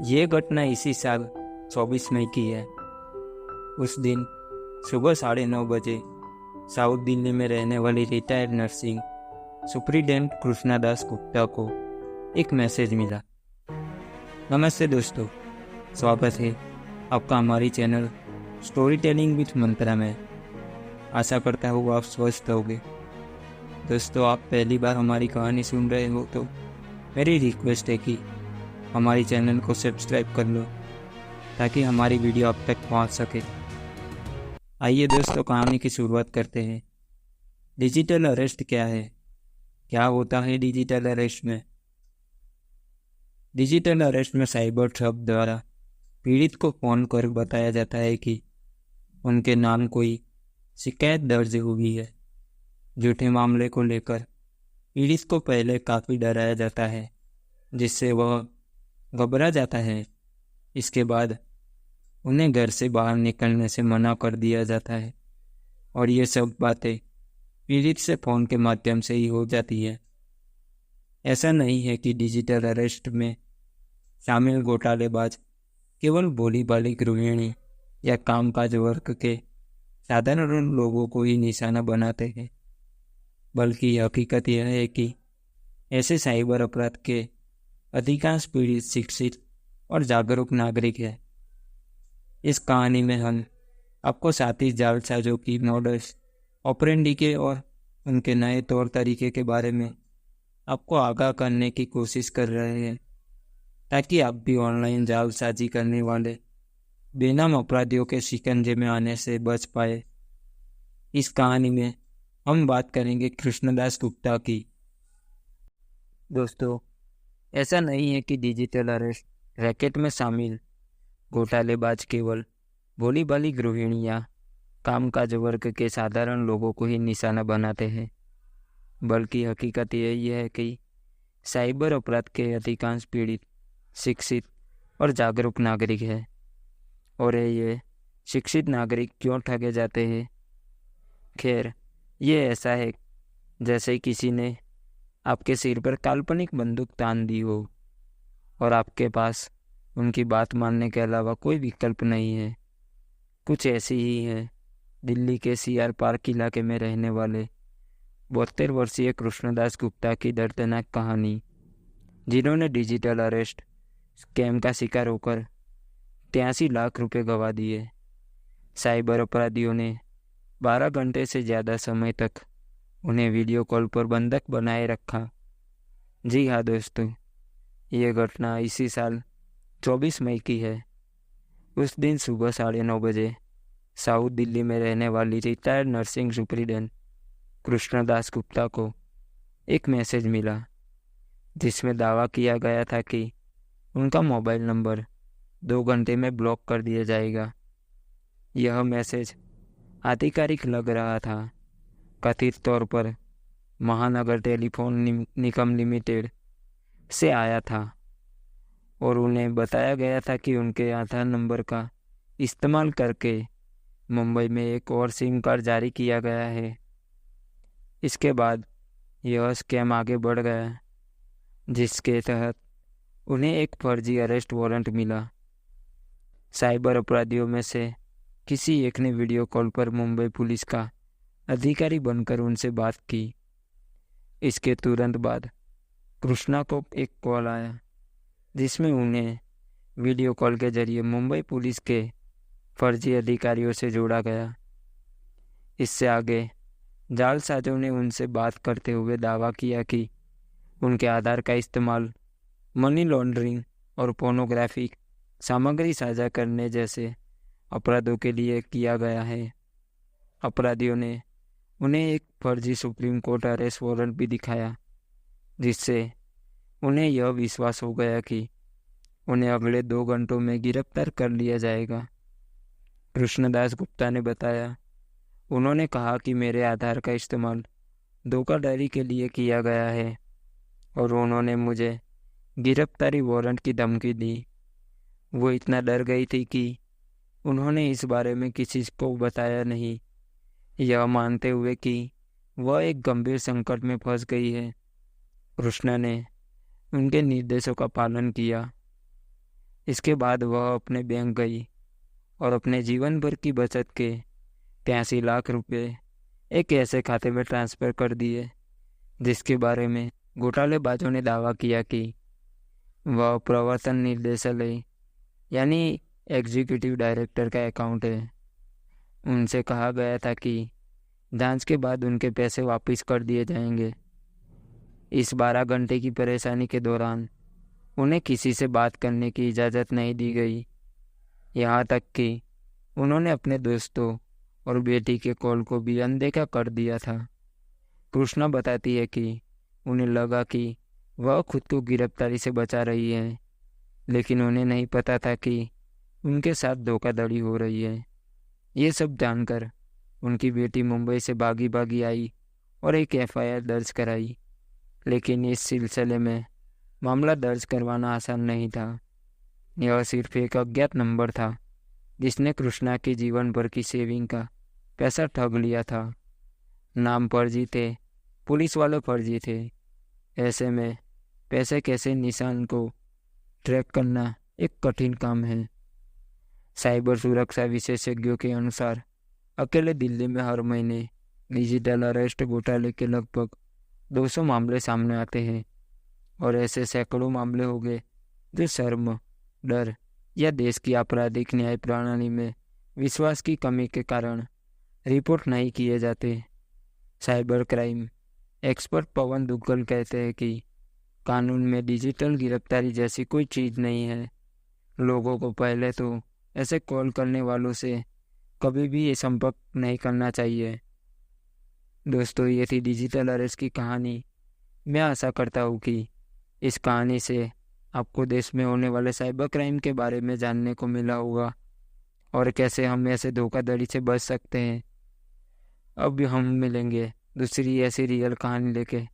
ये घटना इसी साल 24 मई की है। उस दिन सुबह 9:30 बजे साउथ दिल्ली में रहने वाली retired nursing superintendent Krishnadas Gupta को एक मैसेज मिला। नमस्ते दोस्तों, स्वागत है आपका हमारी चैनल स्टोरी टेलिंग विथ मंत्रा में। आशा करता हूँ आप स्वस्थ होंगे। दोस्तों, आप पहली बार हमारी कहानी सुन रहे हो तो मेरी रिक्वेस्ट है कि हमारी चैनल को सब्सक्राइब कर लो ताकि हमारी वीडियो आप तक पहुंच सके। आइए दोस्तों, कहानी की शुरुआत करते हैं। डिजिटल अरेस्ट क्या है? क्या होता है डिजिटल अरेस्ट में? डिजिटल अरेस्ट में साइबर ठग द्वारा पीड़ित को फ़ोन कर बताया जाता है कि उनके नाम कोई शिकायत दर्ज हुई है। झूठे मामले को लेकर पीड़ित को पहले काफ़ी डराया जाता है, जिससे वह घबरा जाता है। इसके बाद उन्हें घर से बाहर निकलने से मना कर दिया जाता है और ये सब बातें पीड़ित से फ़ोन के माध्यम से ही हो जाती है। ऐसा नहीं है कि डिजिटल अरेस्ट में शामिल घोटालेबाज केवल भोली भाली गृहिणी या कामकाज वर्ग के साधारण लोगों को ही निशाना बनाते हैं, बल्कि हकीकत यह है कि ऐसे साइबर अपराध के अधिकांश पीड़ित शिक्षित और जागरूक नागरिक हैं। इस कहानी में हम आपको साथी जालसाजों की मॉडल्स ऑपरेंडी के और उनके नए तौर तरीके के बारे में आपको आगाह करने की कोशिश कर रहे हैं, ताकि आप भी ऑनलाइन जालसाजी करने वाले बेनाम अपराधियों के शिकंजे में आने से बच पाए। इस कहानी में हम बात करेंगे कृष्णदास गुप्ता की। दोस्तों, ऐसा नहीं है कि डिजिटल अरेस्ट रैकेट में शामिल घोटालेबाज केवल भोली भाली गृहिणी या कामकाज वर्ग के साधारण लोगों को ही निशाना बनाते हैं, बल्कि हकीकत यही है कि साइबर अपराध के अधिकांश पीड़ित शिक्षित और जागरूक नागरिक हैं। और ये शिक्षित नागरिक क्यों ठगे जाते हैं? खैर, ये ऐसा है जैसे किसी ने आपके सिर पर काल्पनिक बंदूक तान दी हो और आपके पास उनकी बात मानने के अलावा कोई विकल्प नहीं है। कुछ ऐसी ही है दिल्ली के CR पार्क इलाके में रहने वाले 72 वर्षीय कृष्णदास गुप्ता की दर्दनाक कहानी, जिन्होंने डिजिटल अरेस्ट स्कैम का शिकार होकर 83 लाख रुपए गंवा दिए। साइबर अपराधियों ने 12 घंटे से ज़्यादा समय तक उन्हें वीडियो कॉल पर बंधक बनाए रखा। जी हाँ दोस्तों, ये घटना इसी साल 24 मई की है। उस दिन सुबह 9:30 बजे साउथ दिल्ली में रहने वाली retired nursing superintendent Krishnadas Gupta को एक मैसेज मिला, जिसमें दावा किया गया था कि उनका मोबाइल नंबर 2 घंटे में ब्लॉक कर दिया जाएगा। यह मैसेज आधिकारिक लग रहा था। कथित तौर पर महानगर टेलीफोन निगम लिमिटेड से आया था और उन्हें बताया गया था कि उनके आधार नंबर का इस्तेमाल करके मुंबई में एक और सिम कार्ड जारी किया गया है। इसके बाद यह स्कैम आगे बढ़ गया, जिसके तहत उन्हें एक फर्जी अरेस्ट वारंट मिला। साइबर अपराधियों में से किसी एक ने वीडियो कॉल पर मुंबई पुलिस का अधिकारी बनकर उनसे बात की। इसके तुरंत बाद कृष्णा को एक कॉल आया, जिसमें उन्हें वीडियो कॉल के जरिए मुंबई पुलिस के फर्जी अधिकारियों से जोड़ा गया। इससे आगे जालसाजों ने उनसे बात करते हुए दावा किया कि उनके आधार का इस्तेमाल मनी लॉन्ड्रिंग और पोर्नोग्राफी सामग्री साझा करने जैसे अपराधों के लिए किया गया है। अपराधियों ने उन्हें एक फर्जी सुप्रीम कोर्ट अरेस्ट वारंट भी दिखाया, जिससे उन्हें यह विश्वास हो गया कि उन्हें अगले 2 घंटों में गिरफ्तार कर लिया जाएगा। कृष्णदास गुप्ता ने बताया, उन्होंने कहा कि मेरे आधार का इस्तेमाल धोखाधड़ी के लिए किया गया है और उन्होंने मुझे गिरफ्तारी वारंट की धमकी दी। वो इतना डर गई थी कि उन्होंने इस बारे में किसी को बताया नहीं, यह मानते हुए कि वह एक गंभीर संकट में फंस गई है। कृष्णा ने उनके निर्देशों का पालन किया। इसके बाद वह अपने बैंक गई और अपने जीवन भर की बचत के 83 लाख रुपए एक ऐसे खाते में ट्रांसफ़र कर दिए जिसके बारे में घोटालेबाजों ने दावा किया कि वह प्रवर्तन निदेशालय यानी एग्जीक्यूटिव डायरेक्टर का अकाउंट है। उनसे कहा गया था कि जांच के बाद उनके पैसे वापस कर दिए जाएंगे। इस 12 घंटे की परेशानी के दौरान उन्हें किसी से बात करने की इजाज़त नहीं दी गई, यहाँ तक कि उन्होंने अपने दोस्तों और बेटी के कॉल को भी अनदेखा कर दिया था। कृष्णा बताती है कि उन्हें लगा कि वह खुद को गिरफ्तारी से बचा रही है, लेकिन उन्हें नहीं पता था कि उनके साथ धोखाधड़ी हो रही है। ये सब जानकर उनकी बेटी मुंबई से भागी भागी आई और एक एफआईआर दर्ज कराई, लेकिन इस सिलसिले में मामला दर्ज करवाना आसान नहीं था। यह सिर्फ एक अज्ञात नंबर था जिसने कृष्णा के जीवन भर की सेविंग का पैसा ठग लिया था। नाम फर्जी थे, पुलिस वाले फर्जी थे। ऐसे में पैसे कैसे निशान को ट्रैक करना एक कठिन काम है। साइबर सुरक्षा विशेषज्ञों के अनुसार अकेले दिल्ली में हर महीने डिजिटल अरेस्ट घोटाले के लगभग 200 मामले सामने आते हैं और ऐसे सैकड़ों मामले हो गए जो शर्म, डर या देश की आपराधिक न्याय प्रणाली में विश्वास की कमी के कारण रिपोर्ट नहीं किए जाते। साइबर क्राइम एक्सपर्ट पवन दुग्गल कहते हैं कि कानून में डिजिटल गिरफ्तारी जैसी कोई चीज़ नहीं है। लोगों को पहले तो ऐसे कॉल करने वालों से कभी भी ये संपर्क नहीं करना चाहिए। दोस्तों, ये थी डिजिटल अरेस्ट की कहानी। मैं आशा करता हूँ कि इस कहानी से आपको देश में होने वाले साइबर क्राइम के बारे में जानने को मिला होगा और कैसे हम ऐसे धोखाधड़ी से बच सकते हैं। अब हम मिलेंगे दूसरी ऐसी रियल कहानी लेके।